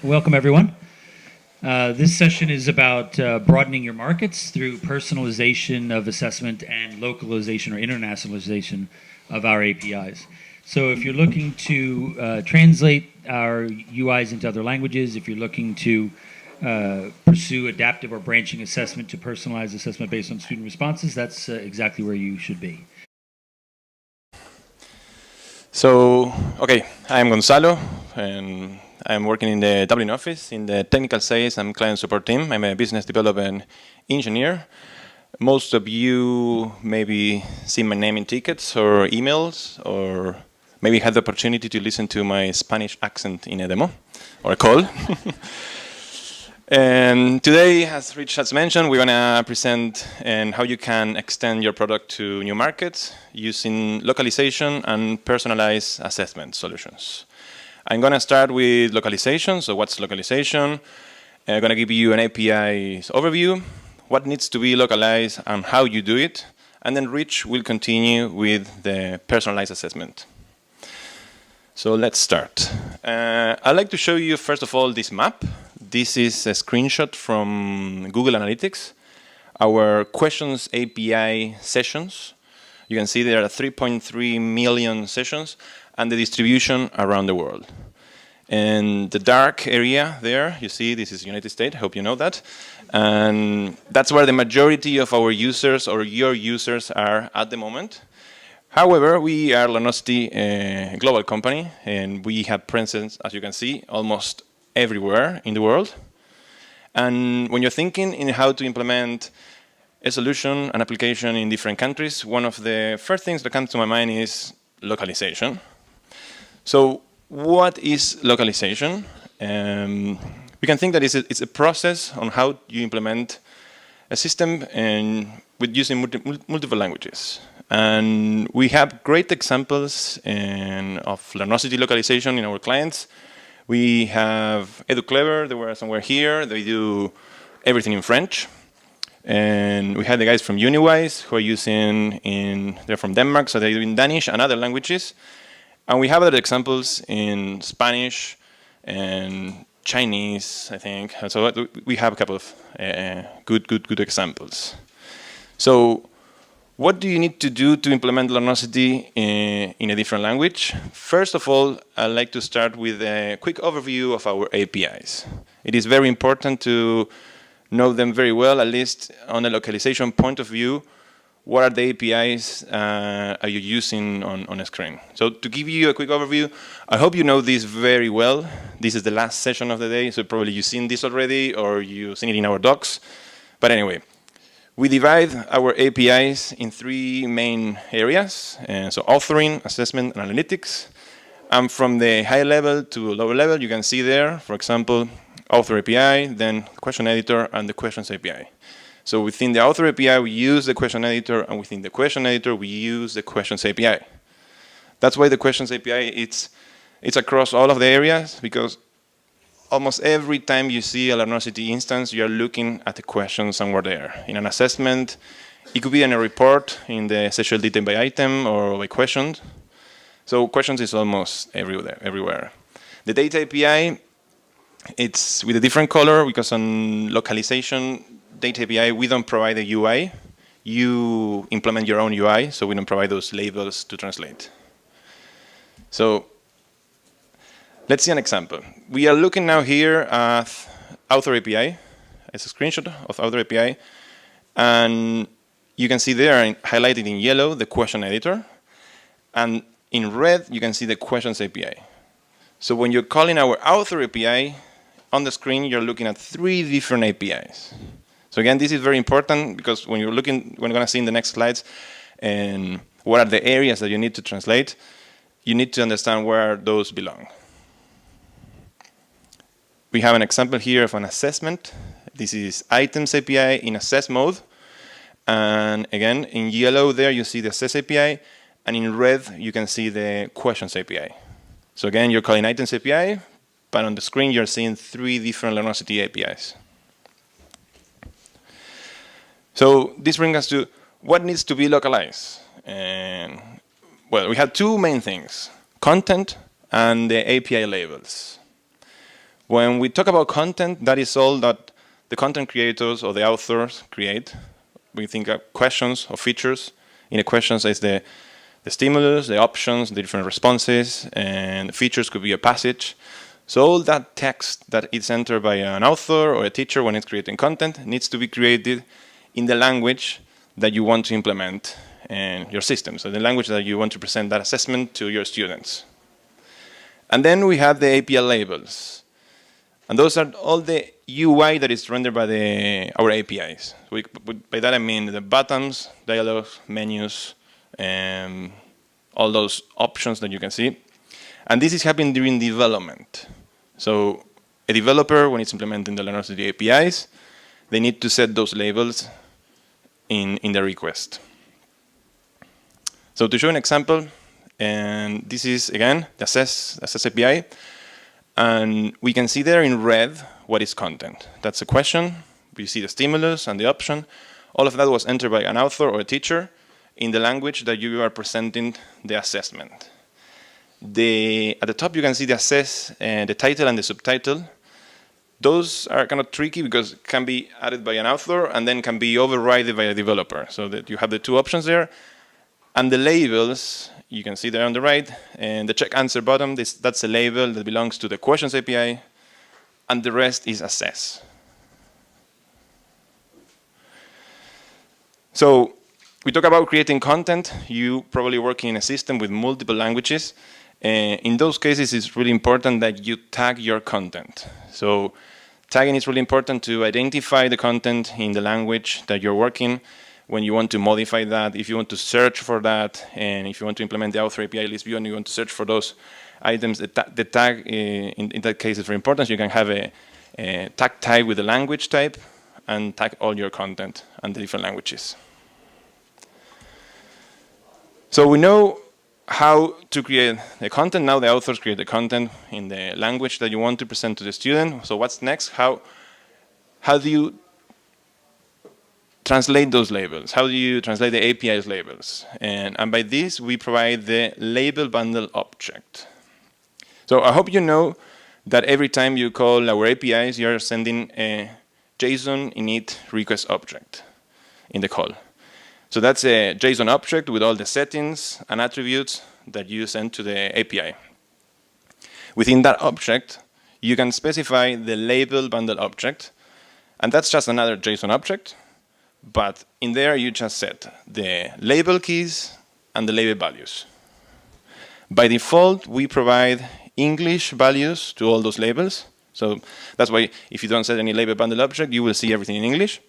Welcome, everyone. This session is about broadening your markets through personalization of assessment and localization or internationalization of our APIs. So if you're looking to translate our UIs into other languages, if you're looking to pursue adaptive or branching assessment to personalized assessment based on student responses, that's exactly where you should be. So, okay, I'm Gonzalo, and I'm working in the Dublin office in the technical sales and client support team. I'm a business development engineer. Most of you maybe see my name in tickets or emails, or maybe had the opportunity to listen to my Spanish accent in a demo or a call. And today, as Rich has mentioned, we're going to present how you can extend your product to new markets using localization and personalized assessment solutions. I'm going to start with localization. So what's localization? I'm going to give you an API overview, what needs to be localized and how you do it. And then Rich will continue with the personalized assessment. So let's start. I'd like to show you, first of all, this map. This is a screenshot from Google Analytics, our questions API sessions. You can see there are 3.3 million sessions and the distribution around the world. And the dark area there, you see, this is United States, I hope you know that. And that's where the majority of our users or your users are at the moment. However, we are Learnosity, a global company, and we have presence, as you can see, almost everywhere in the world. And when you're thinking in how to implement a solution, an application in different countries, one of the first things that comes to my mind is localization. So what is localization? We can think that it's a process on how you implement a system with using multiple languages. And we have great examples of Learnosity localization in our clients. We have EduClever, they were somewhere here, they do everything in French. And we had the guys from Uniwise who are they're from Denmark, so they're doing Danish and other languages. And we have other examples in Spanish and Chinese, I think. So we have a couple of good examples. So what do you need to do to implement Learnosity in a different language? First of all, I'd like to start with a quick overview of our APIs. It is very important to know them very well, at least on a localization point of view. What are the APIs are you using on a screen? So to give you a quick overview, I hope you know this very well. This is the last session of the day, so probably you've seen this already or you've seen it in our docs. But anyway, we divide our APIs in three main areas. So authoring, assessment, and analytics. And from the high level to lower level, you can see there, for example, author API, then question editor, and the questions API. So within the author API, we use the question editor, and within the question editor, we use the questions API. That's why the questions API, it's across all of the areas, because almost every time you see a Learnosity instance, you're looking at the question somewhere there. In an assessment, it could be in a report, in the sexual detail by item, or by questions. So questions is almost everywhere. The data API, it's with a different color, because on localization, data API, we don't provide a UI. You implement your own UI, so we don't provide those labels to translate. So let's see an example. We are looking now here at Author API. It's a screenshot of Author API. And you can see there, highlighted in yellow, the question editor. And in red, you can see the questions API. So when you're calling our Author API, on the screen, you're looking at three different APIs. So again, this is very important because when we're going to see in the next slides, and what are the areas that you need to translate, you need to understand where those belong. We have an example here of an assessment. This is items API in assess mode. And again, in yellow there, you see the assess API. And in red, you can see the questions API. So again, you're calling items API, but on the screen, you're seeing three different Learnosity APIs. So this brings us to what needs to be localized. And well, we have two main things, content and the API labels. When we talk about content, that is all that the content creators or the authors create. We think of questions or features. In the questions is the stimulus, the options, the different responses, and the features could be a passage. So all that text that is entered by an author or a teacher when it's creating content needs to be created in the language that you want to implement in your system. So the language that you want to present that assessment to your students. And then we have the API labels. And those are all the UI that is rendered by our APIs. By that I mean the buttons, dialogues, menus, all those options that you can see. And this is happening during development. So a developer, when it's implementing the Learnosity APIs, they need to set those labels in the request. So to show an example, and this is, again, the Assess API. And we can see there in red what is content. That's a question. We see the stimulus and the option. All of that was entered by an author or a teacher in the language that you are presenting the assessment. At the top, you can see the assess, the title and the subtitle. Those are kind of tricky because it can be added by an author and then can be overridden by a developer. So that you have the two options there. And the labels, you can see there on the right, and the check answer bottom, that's a label that belongs to the questions API, and the rest is assess. So we talk about creating content. You probably working in a system with multiple languages. In those cases, it's really important that you tag your content. So tagging is really important to identify the content in the language that you're working. When you want to modify that, if you want to search for that, and if you want to implement the author API list view and you want to search for those items, the tag in that case is very important. So you can have a tag type with the language type and tag all your content and the different languages. So we know how to create the content. Now the authors create the content in the language that you want to present to the student. So what's next? How do you translate those labels? How do you translate the API's labels? And by this, we provide the label bundle object. So I hope you know that every time you call our APIs, you're sending a JSON init request object in the call. So that's a JSON object with all the settings and attributes that you send to the API. Within that object, you can specify the label bundle object, and that's just another JSON object. But in there, you just set the label keys and the label values. By default, we provide English values to all those labels. So that's why if you don't set any label bundle object, you will see everything in English.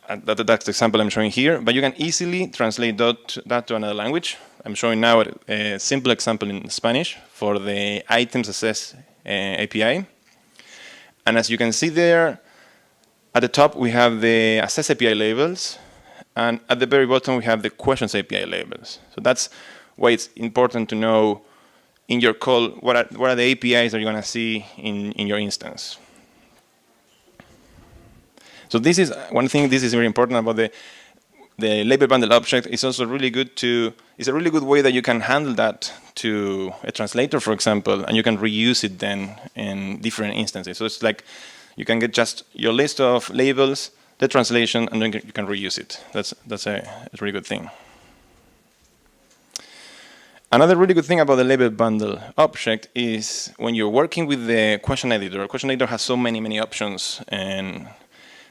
That's the example I'm showing here. But you can easily translate that to another language. I'm showing now a simple example in Spanish for the items assess API. And as you can see there, at the top, we have the Assess API labels, and at the very bottom, we have the Questions API labels. So that's why it's important to know in your call what are the APIs that you're going to see in your instance. So this is one thing. This is very important about the label bundle object. It's also really good it's a really good way that you can handle that to a translator, for example, and you can reuse it then in different instances. So it's like you can get just your list of labels, the translation, and then you can reuse it. That's a really good thing. Another really good thing about the label bundle object is when you're working with the question editor. Question editor has so many options, and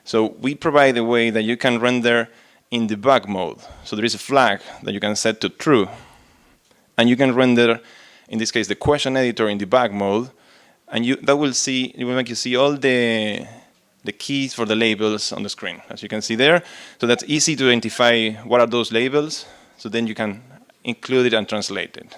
so we provide a way that you can render in debug mode. So there is a flag that you can set to true, and you can render, in this case, the question editor in debug mode. And it will make you see all the keys for the labels on the screen, as you can see there. So that's easy to identify what are those labels. So then you can include it and translate it.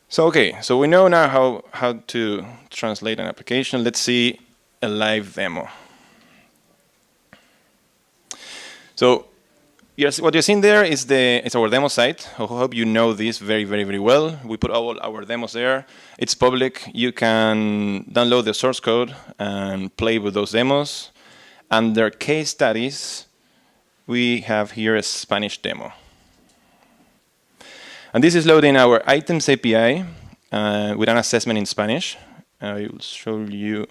So okay, so we know now how to translate an application. Let's see a live demo. So yes, what you're seeing there is our demo site. I hope you know this very well. We put all our demos there. It's public. You can download the source code and play with those demos. Under case studies, we have here a Spanish demo. And this is loading our items API. with an assessment in Spanish. I will show you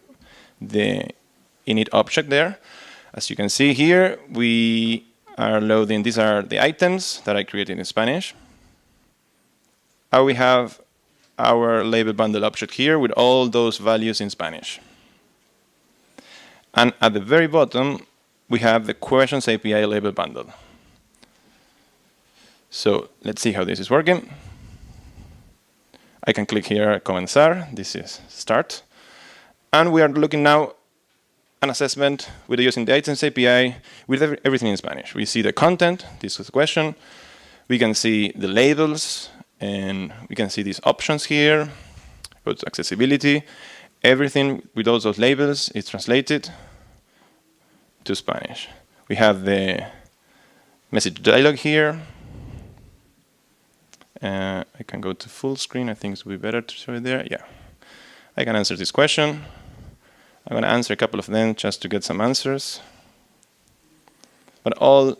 the init object there. As you can see here, we are loading, these are the items that I created in Spanish. And we have our label bundle object here with all those values in Spanish. And at the very bottom, we have the questions API label bundle. So let's see how this is working. I can click here, comenzar. This is start. And we are looking now an assessment with using the items API with everything in Spanish. We see the content, this is the question. We can see the labels, and we can see these options here. Go to accessibility. Everything with all those labels is translated to Spanish. We have the message dialog here. I can go to full screen. I think it would be better to show it there. Yeah. I can answer this question. I'm going to answer a couple of them just to get some answers. But all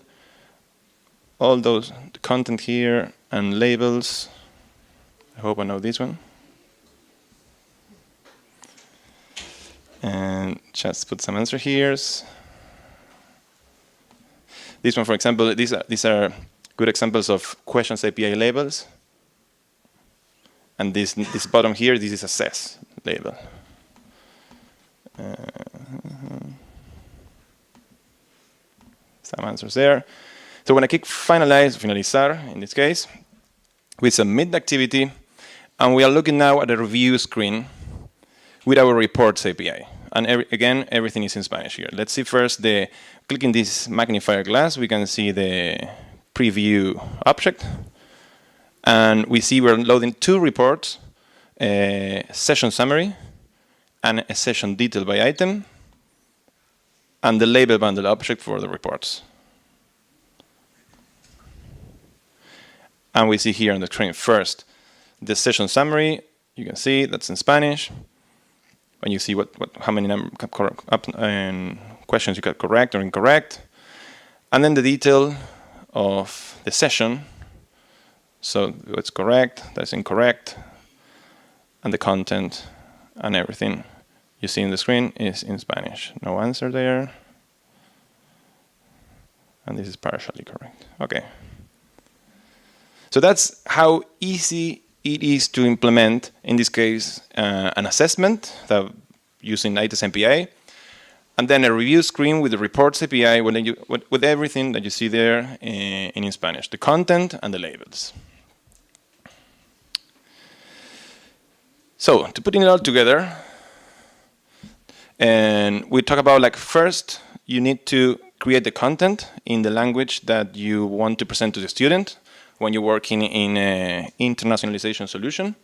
those the content here and labels, I hope I know this one. And just put some answer here. This one, for example, these are good examples of questions API labels. And this bottom here, this is assess label. Some answers there. So when I click finalize, finalizar in this case, we submit the activity, and we are looking now at a review screen with our reports API. And again, everything is in Spanish here. Let's see first clicking this magnifier glass, we can see the preview object. And we see we're loading two reports, a session summary and a session detail by item, and the label bundle object for the reports. And we see here on the screen first the session summary. You can see that's in Spanish. When you see how many questions you got correct or incorrect, and then the detail of the session. So what's correct, that's incorrect, and the content and everything you see in the screen is in Spanish. No answer there. And this is partially correct. Okay. So that's how easy it is to implement, in this case, an assessment that using items API, and then a review screen with the reports API with everything that you see there in Spanish, the content and the labels. So to putting it all together, and we talk about like first you need to create the content in the language that you want to present to the student when you're working in an internationalization solution.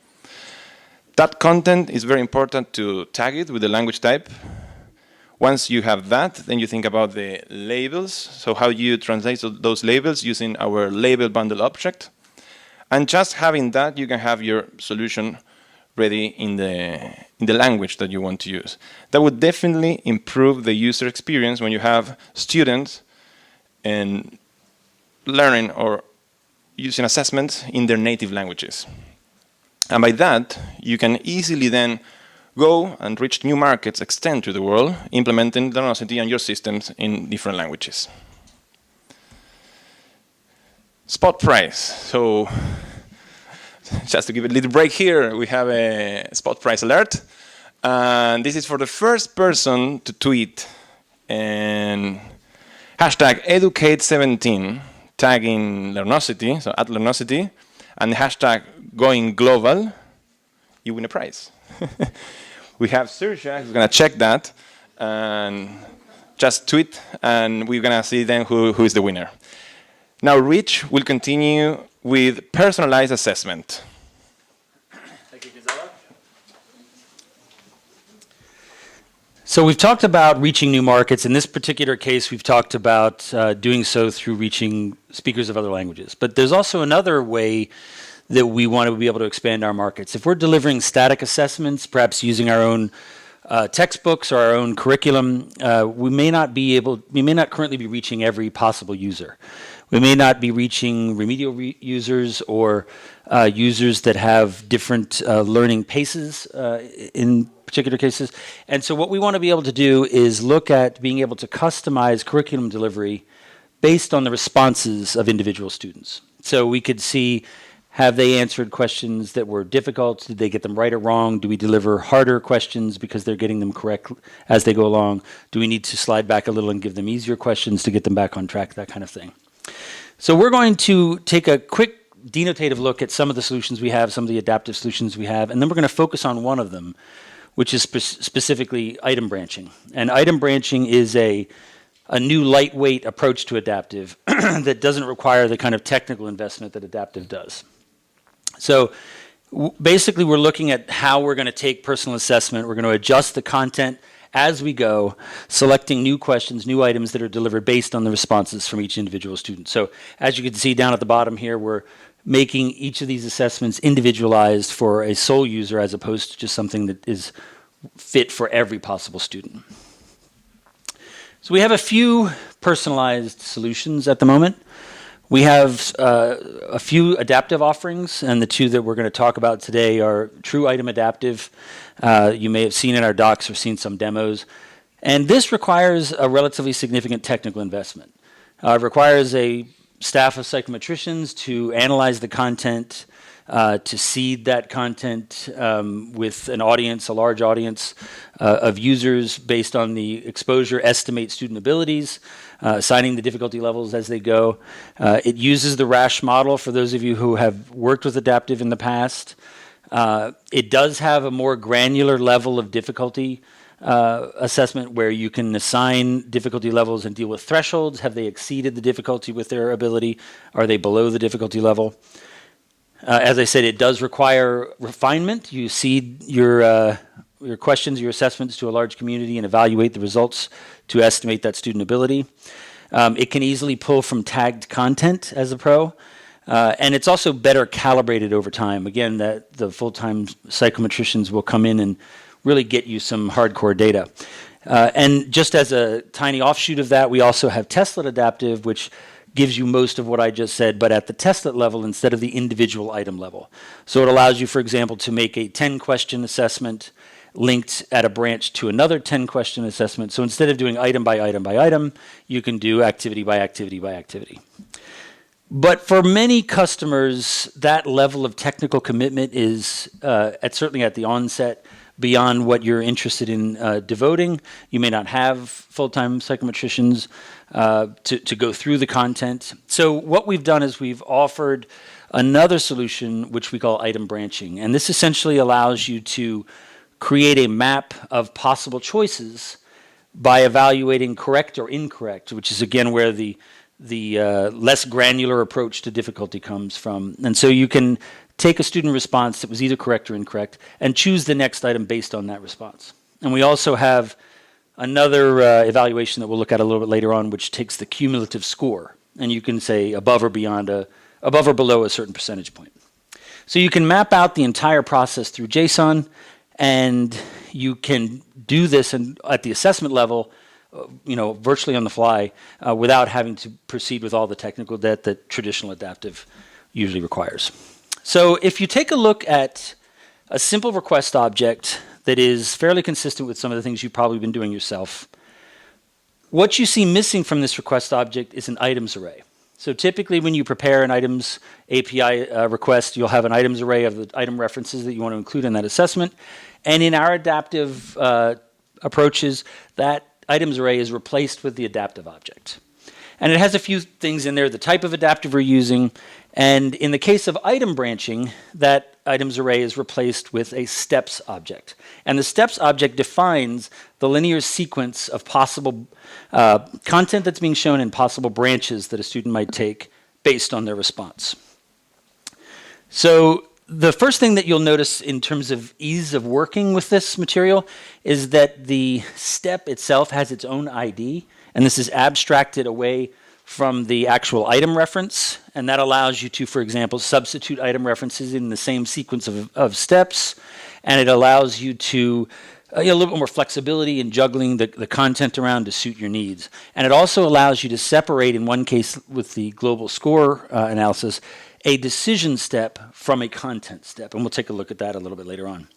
That content is very important to tag it with the language type. Once you have that, then you think about the labels. So how you translate those labels using our label bundle object. And just having that, you can have your solution ready in the language that you want to use. That would definitely improve the user experience when you have students and learning or using assessments in their native languages. And by that, you can easily then go and reach new markets, extend to the world, implementing Learnosity and your systems in different languages. Spot price. So just to give a little break here, we have a spot price alert. And this is for the first person to tweet and hashtag educate17, tagging Learnosity, so at Learnosity, and the hashtag going global, you win a prize. We have Saoirse who's going to check that and just tweet, and we're going to see then who is the winner. Now Rich will continue with personalized assessment. Thank you, Gonzalo. So we've talked about reaching new markets. In this particular case, we've talked about doing so through reaching speakers of other languages. But there's also another way that we want to be able to expand our markets. If we're delivering static assessments, perhaps using our own textbooks or our own curriculum, we may not currently be reaching every possible user. We may not be reaching remedial users or users that have different learning paces in particular cases. And so what we want to be able to do is look at being able to customize curriculum delivery based on the responses of individual students. So we could see, have they answered questions that were difficult? Did they get them right or wrong? Do we deliver harder questions because they're getting them correct as they go along? Do we need to slide back a little and give them easier questions to get them back on track, that kind of thing? So we're going to take a quick denotative look at some of the solutions we have, some of the adaptive solutions we have, and then we're going to focus on one of them, which is specifically item branching. And item branching is a new lightweight approach to adaptive that doesn't require the kind of technical investment that adaptive does. So basically we're looking at how we're going to take personal assessment. We're going to adjust the content as we go, selecting new questions, new items that are delivered based on the responses from each individual student. So as you can see down at the bottom here, we're making each of these assessments individualized for a sole user as opposed to just something that is fit for every possible student. So we have a few personalized solutions at the moment. We have a few adaptive offerings, and the two that we're going to talk about today are true item adaptive. You may have seen in our docs or seen some demos. And this requires a relatively significant technical investment. It requires a staff of psychometricians to analyze the content, to seed that content with an audience, a large audience of users based on the exposure, estimate student abilities, assigning the difficulty levels as they go. It uses the RASH model for those of you who have worked with adaptive in the past. It does have a more granular level of difficulty assessment where you can assign difficulty levels and deal with thresholds. Have they exceeded the difficulty with their ability? Are they below the difficulty level? As I said, it does require refinement. You seed your questions, your assessments to a large community and evaluate the results to estimate that student ability. It can easily pull from tagged content as a pro. And it's also better calibrated over time. Again, that the full-time psychometricians will come in and really get you some hardcore data. And just as a tiny offshoot of that, we also have testlet adaptive, which gives you most of what I just said, but at the testlet level instead of the individual item level. So it allows you, for example, to make a 10-question assessment linked at a branch to another 10-question assessment. So instead of doing item by item by item, you can do activity by activity by activity. But for many customers, that level of technical commitment is certainly at the onset beyond what you're interested in devoting. You may not have full-time psychometricians to go through the content. So what we've done is we've offered another solution which we call item branching. And this essentially allows you to create a map of possible choices by evaluating correct or incorrect, which is again where the less granular approach to difficulty comes from. And so you can take a student response that was either correct or incorrect and choose the next item based on that response. And we also have another evaluation that we'll look at a little bit later on, which takes the cumulative score. And you can say above or below a certain percentage point. So you can map out the entire process through JSON, and you can do this at the assessment level virtually on the fly without having to proceed with all the technical debt that traditional adaptive usually requires. So if you take a look at a simple request object that is fairly consistent with some of the things you've probably been doing yourself, what you see missing from this request object is an items array. So typically when you prepare an items API request, you'll have an items array of the item references that you want to include in that assessment. And in our adaptive approaches, that items array is replaced with the adaptive object. And it has a few things in there, the type of adaptive we're using. And in the case of item branching, that items array is replaced with a steps object. And the steps object defines the linear sequence of possible content that's being shown and possible branches that a student might take based on their response. So the first thing that you'll notice in terms of ease of working with this material is that the step itself has its own ID, and this is abstracted away from the actual item reference, and that allows you to, for example, substitute item references in the same sequence of steps, and it allows you to a little bit more flexibility in juggling the content around to suit your needs. And it also allows you to separate, in one case with the global score analysis, a decision step from a content step. And we'll take a look at that a little bit later on.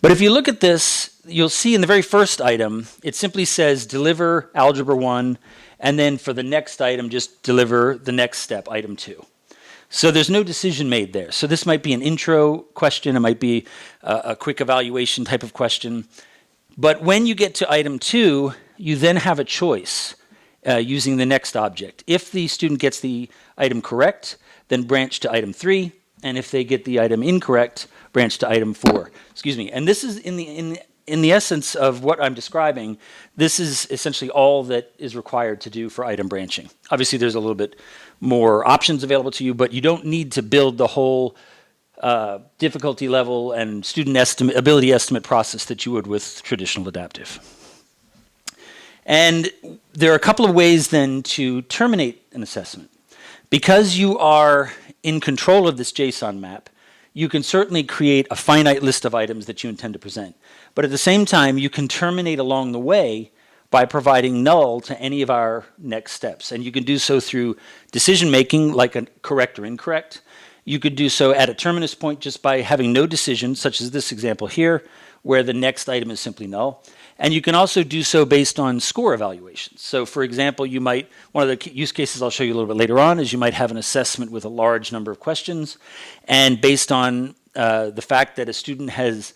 But if you look at this, you'll see in the very first item, it simply says deliver Algebra 1, and then for the next item, just deliver the next step, item 2. So there's no decision made there. So this might be an intro question. It might be a quick evaluation type of question. But when you get to item 2, you then have a choice using the next object. If the student gets the item correct, then branch to item 3. And if they get the item incorrect, branch to item 4. Excuse me. And this is in the essence of what I'm describing. This is essentially all that is required to do for item branching. Obviously, there's a little bit more options available to you, but you don't need to build the whole difficulty level and student ability estimate process that you would with traditional adaptive. And there are a couple of ways then to terminate an assessment. Because you are in control of this JSON map, you can certainly create a finite list of items that you intend to present. But at the same time, you can terminate along the way by providing null to any of our next steps. And you can do so through decision making, like a correct or incorrect. You could do so at a terminus point just by having no decision, such as this example here, where the next item is simply null. And you can also do so based on score evaluations. So for example, you might, one of the use cases I'll show you a little bit later on is you might have an assessment with a large number of questions. And based on the fact that a student has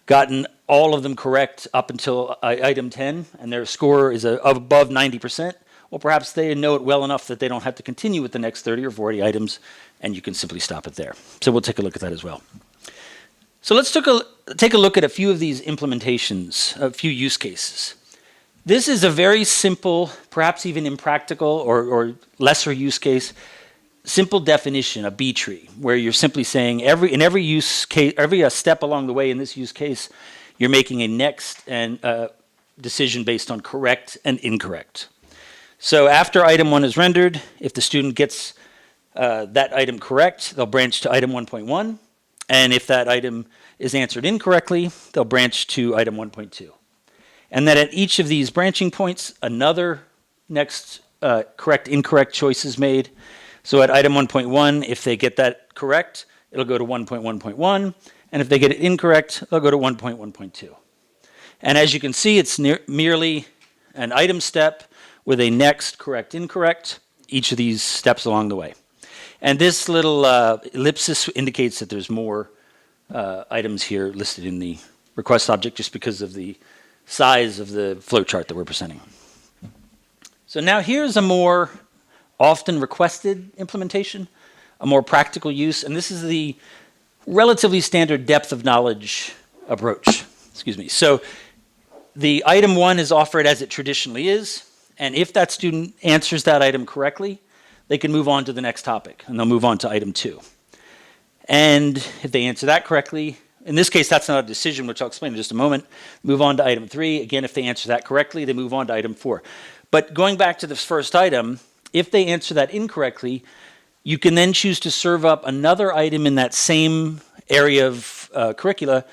gotten all of them correct up until item 10, and their score is above 90%, well, perhaps they know it well enough that they don't have to continue with the next 30 or 40 items, and you can simply stop it there. So we'll take a look at that as well. So let's take a look at a few of these implementations, a few use cases. This is a very simple, perhaps even impractical or lesser use case, simple definition, a B tree, where you're simply saying in every use case, every step along the way in this use case, you're making a next and decision based on correct and incorrect. So after item 1 is rendered, if the student gets that item correct, they'll branch to item 1.1. And if that item is answered incorrectly, they'll branch to item 1.2. And then at each of these branching points, another next correct, incorrect choice is made. So at item 1.1, if they get that correct, it'll go to 1.1.1. And if they get it incorrect, they'll go to 1.1.2. And as you can see, it's merely an item step with a next, correct, incorrect, each of these steps along the way. And this little ellipsis indicates that there's more items here listed in the request object just because of the size of the flowchart that we're presenting. So now here's a more often requested implementation, a more practical use, and this is the relatively standard depth of knowledge approach. Excuse me. So the item 1 is offered as it traditionally is, and if that student answers that item correctly, they can move on to the next topic, and they'll move on to item 2. And if they answer that correctly, in this case, that's not a decision, which I'll explain in just a moment, move on to item 3. Again, if they answer that correctly, they move on to item 4. But going back to this first item, if they answer that incorrectly, you can then choose to serve up another item in that same area of curricula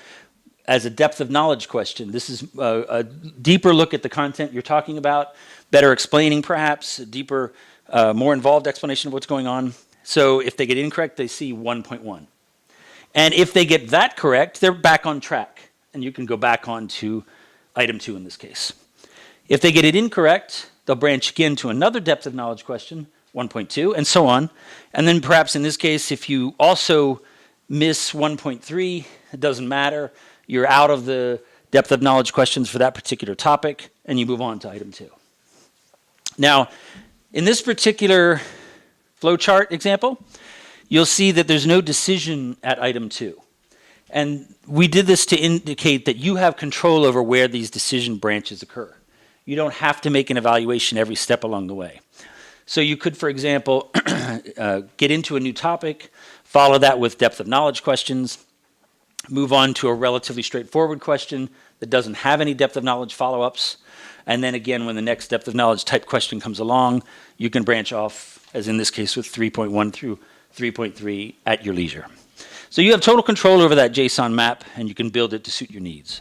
as a depth of knowledge question. This is a deeper look at the content you're talking about, better explaining perhaps, a deeper more involved explanation of what's going on. So if they get incorrect, they see 1.1. And if they get that correct, they're back on track. And you can go back on to item 2 in this case. If they get it incorrect, they'll branch again to another depth of knowledge question, 1.2, and so on. And then perhaps in this case, if you also miss 1.3, it doesn't matter. You're out of the depth of knowledge questions for that particular topic, and you move on to item 2. Now, in this particular flowchart example, you'll see that there's no decision at item 2. And we did this to indicate that you have control over where these decision branches occur. You don't have to make an evaluation every step along the way. So you could, for example, get into a new topic, follow that with depth of knowledge questions, move on to a relatively straightforward question that doesn't have any depth of knowledge follow-ups, and then again, when the next depth of knowledge type question comes along, you can branch off, as in this case with 3.1 through 3.3 at your leisure. So you have total control over that JSON map, and you can build it to suit your needs.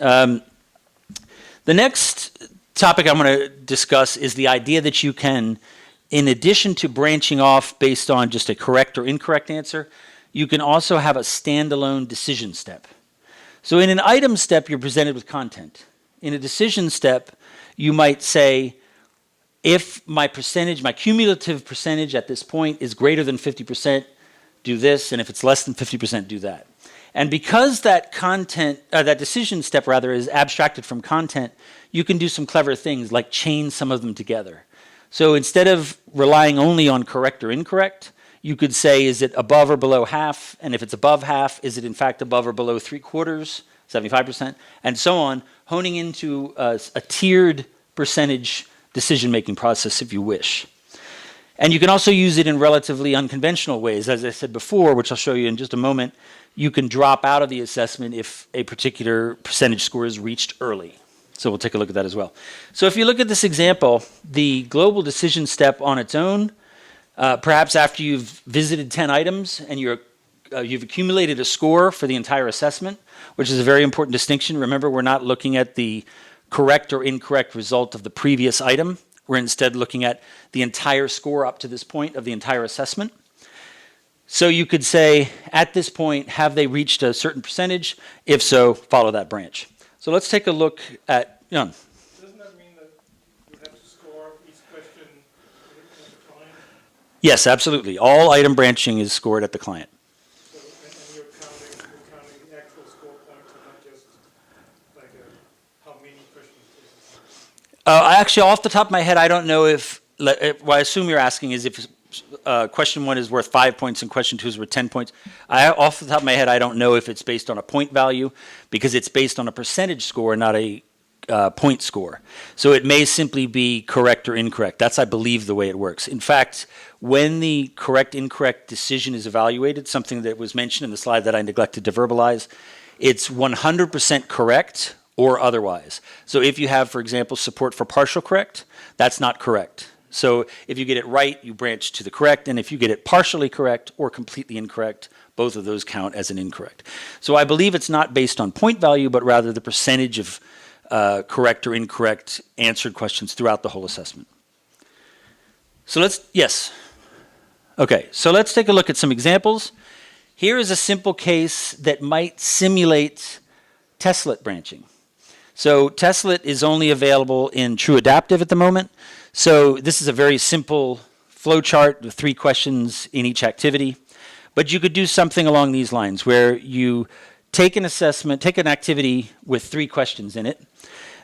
The next topic I'm going to discuss is the idea that you can, in addition to branching off based on just a correct or incorrect answer, you can also have a standalone decision step. So in an item step, you're presented with content. In a decision step, you might say, if my percentage, my cumulative percentage at this point is greater than 50%, do this, and if it's less than 50%, do that. And because that content, that decision step rather, is abstracted from content, you can do some clever things like chain some of them together. So instead of relying only on correct or incorrect, you could say, is it above or below half? And if it's above half, is it in fact above or below 3/4, 75%, and so on, honing into a tiered percentage decision-making process if you wish. And you can also use it in relatively unconventional ways. As I said before, which I'll show you in just a moment, you can drop out of the assessment if a particular percentage score is reached early. So we'll take a look at that as well. So if you look at this example, the global decision step on its own, perhaps after you've visited 10 items and you've accumulated a score for the entire assessment, which is a very important distinction. Remember, we're not looking at the correct or incorrect result of the previous item. We're instead looking at the entire score up to this point of the entire assessment. So you could say, at this point, have they reached a certain percentage? If so, follow that branch. So let's take a look at, Doesn't that mean that you have to score each question at the client? yes, absolutely. All item branching is scored at the client. So, and you're counting the actual score points and not just like how many questions this is. Actually, off the top of my head, I don't know if what I assume you're asking is if question 1 is worth 5 points and question 2 is worth 10 points. Off the top of my head, I don't know if it's based on a point value because it's based on a percentage score, not a point score. So it may simply be correct or incorrect. That's, I believe, the way it works. In fact, when the correct-incorrect decision is evaluated, something that was mentioned in the slide that I neglected to verbalize, it's 100% correct or otherwise. So if you have, for example, support for partial correct, that's not correct. So if you get it right, you branch to the correct, and if you get it partially correct or completely incorrect, both of those count as an incorrect. So I believe it's not based on point value, but rather the percentage of correct or incorrect answered questions throughout the whole assessment. So let's take a look at some examples. Here is a simple case that might simulate testlet branching. So testlet is only available in true adaptive at the moment. So this is a very simple flow chart with 3 questions in each activity. But you could do something along these lines where you take an assessment, take an activity with 3 questions in it.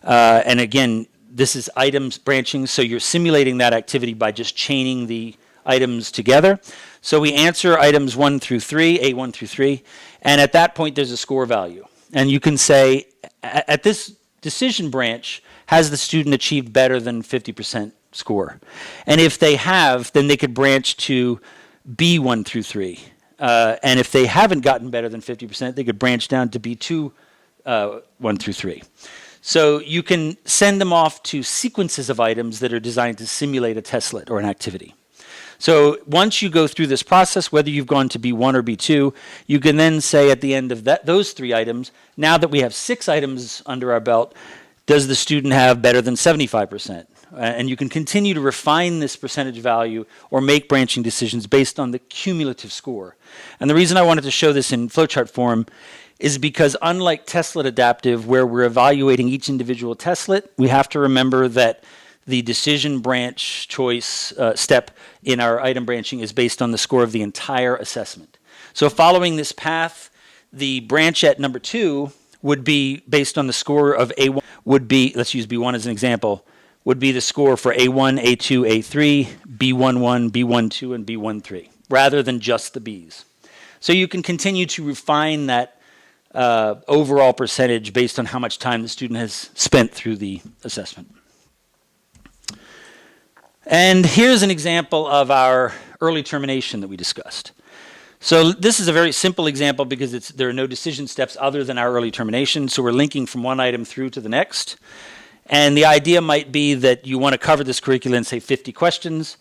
And again, this is items branching, so you're simulating that activity by just chaining the items together. So we answer items 1 through 3, A1 through 3, and at that point there's a score value. And you can say, at this decision branch, has the student achieved better than 50% score? And if they have, then they could branch to B1 through 3. And if they haven't gotten better than 50%, they could branch down to B2, 1 through 3. So you can send them off to sequences of items that are designed to simulate a testlet or an activity. So once you go through this process, whether you've gone to B1 or B2, you can then say at the end of those 3 items, now that we have 6 items under our belt, does the student have better than 75%? And you can continue to refine this percentage value or make branching decisions based on the cumulative score. And the reason I wanted to show this in flowchart form is because unlike testlet adaptive, where we're evaluating each individual testlet, we have to remember that the decision branch choice step in our item branching is based on the score of the entire assessment. So following this path, the branch at number 2 would be based on the score of A1, would be, let's use B1 as an example, would be the score for A1, A2, A3, B11, B12, and B13, rather than just the Bs. So you can continue to refine that overall percentage based on how much time the student has spent through the assessment. And here's an example of our early termination that we discussed. So this is a very simple example because there are no decision steps other than our early termination. So we're linking from one item through to the next. And the idea might be that you want to cover this curriculum in, say, 50 questions.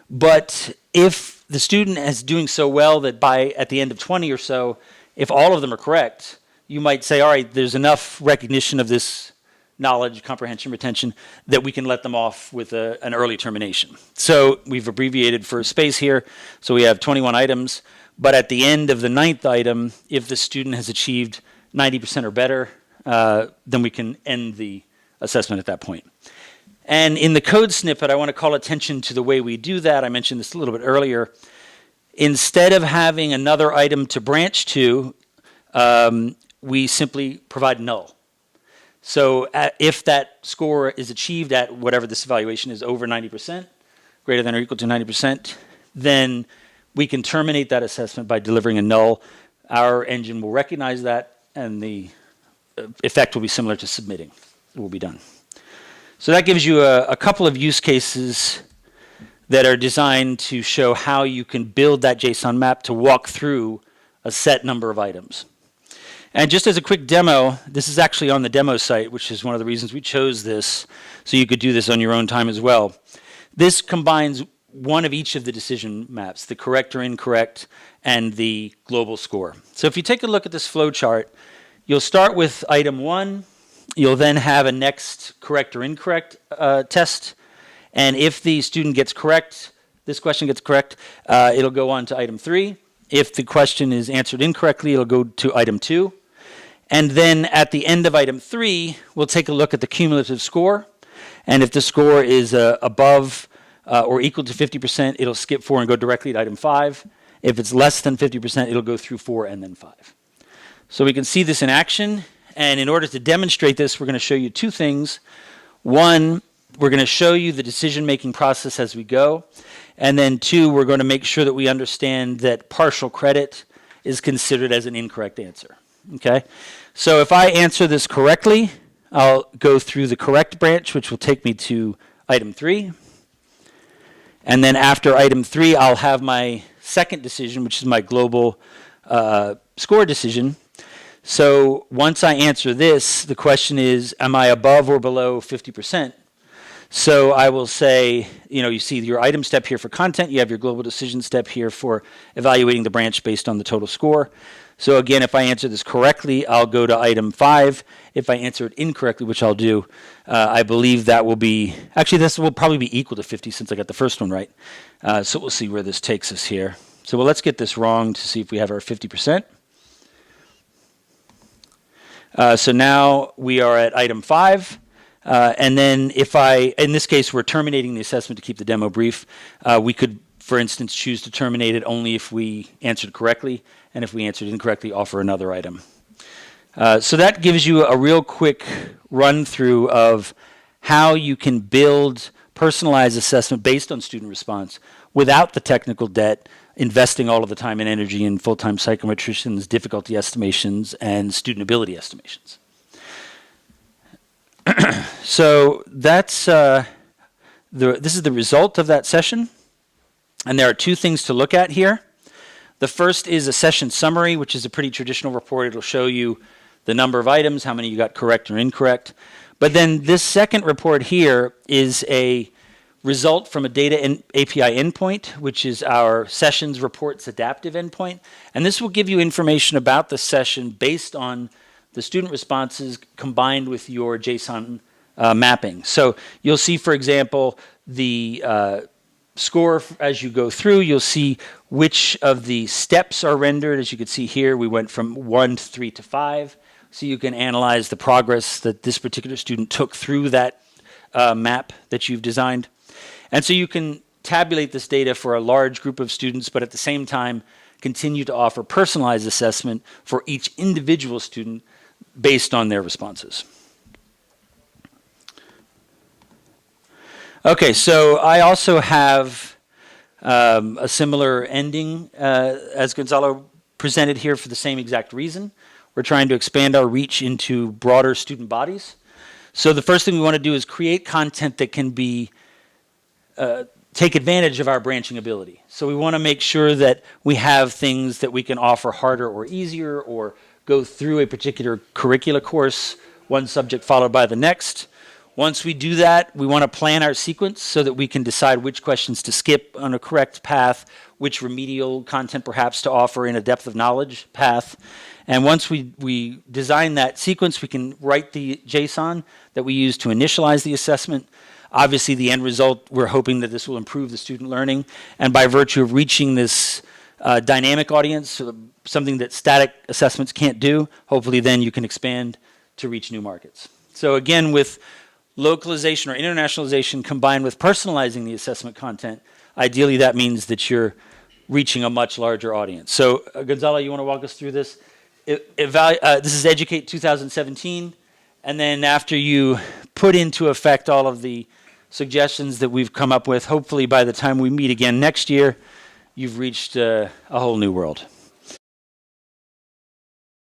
But if the student is doing so well that at the end of 20 or so, if all of them are correct, you might say, all right, there's enough recognition of this knowledge, comprehension, retention, that we can let them off with an early termination. So we've abbreviated for space here. So we have 21 items. But at the end of the 9th item, if the student has achieved 90% or better, then we can end the assessment at that point. And in the code snippet, I want to call attention to the way we do that. I mentioned this a little bit earlier. Instead of having another item to branch to, we simply provide null. So if that score is achieved at whatever this evaluation is, over 90%, greater than or equal to 90%, then we can terminate that assessment by delivering a null. Our engine will recognize that, and the effect will be similar to submitting. It will be done. So that gives you a couple of use cases that are designed to show how you can build that JSON map to walk through a set number of items. And just as a quick demo, this is actually on the demo site, which is one of the reasons we chose this, so you could do this on your own time as well. This combines one of each of the decision maps, the correct or incorrect, and the global score. So if you take a look at this flow chart, you'll start with item 1. You'll then have a next correct or incorrect test. And if the student gets correct, this question gets correct, it'll go on to item 3. If the question is answered incorrectly, it'll go to item 2. And then at the end of item 3, we'll take a look at the cumulative score. And if the score is above or equal to 50%, it'll skip 4 and go directly to item 5. If it's less than 50%, it'll go through 4 and then 5. So we can see this in action. And in order to demonstrate this, we're going to show you two things. One, we're going to show you the decision-making process as we go. And then 2, we're going to make sure that we understand that partial credit is considered as an incorrect answer. Okay? So if I answer this correctly, I'll go through the correct branch, which will take me to item 3. And then after item 3, I'll have my second decision, which is my global score decision. So once I answer this, the question is, am I above or below 50%? So I will say, you see your item step here for content. You have your global decision step here for evaluating the branch based on the total score. So again, if I answer this correctly, I'll go to item 5. If I answer it incorrectly, which I'll do, I believe that will be, actually this will probably be equal to 50 since I got the first one right. So we'll see where this takes us here. So let's get this wrong to see if we have our 50%. So now we are at item 5. And then if in this case, we're terminating the assessment to keep the demo brief. We could, for instance, choose to terminate it only if we answered correctly, and if we answered incorrectly, offer another item. So that gives you a real quick run through of how you can build personalized assessment based on student response without the technical debt, investing all of the time and energy in full-time psychometricians, difficulty estimations, and student ability estimations. So that's this is the result of that session. And there are two things to look at here. The first is a session summary, which is a pretty traditional report. It'll show you the number of items, how many you got correct or incorrect. But then this second report here is a result from a data API endpoint, which is our sessions reports adaptive endpoint. And this will give you information about the session based on the student responses combined with your JSON mapping. So you'll see, for example, the score as you go through. You'll see which of the steps are rendered. As you can see here, we went from 1 to 3 to 5. So you can analyze the progress that this particular student took through that map that you've designed. And so you can tabulate this data for a large group of students, but at the same time, continue to offer personalized assessment for each individual student based on their responses. Okay, so I also have a similar ending as Gonzalo presented here for the same exact reason. We're trying to expand our reach into broader student bodies. So the first thing we want to do is create content that can be take advantage of our branching ability. So we want to make sure that we have things that we can offer harder or easier, or go through a particular curricula course, one subject followed by the next. Once we do that, we want to plan our sequence so that we can decide which questions to skip on a correct path, which remedial content perhaps to offer in a depth of knowledge path. And once we design that sequence, we can write the JSON that we use to initialize the assessment. Obviously, the end result, we're hoping that this will improve the student learning. And by virtue of reaching this dynamic audience, something that static assessments can't do, hopefully then you can expand to reach new markets. So again, with localization or internationalization combined with personalizing the assessment content, ideally that means that you're reaching a much larger audience. So Gonzalo, you want to walk us through this? This is Educate 2017, and then after you put into effect all of the suggestions that we've come up with, hopefully by the time we meet again next year, you've reached a whole new world.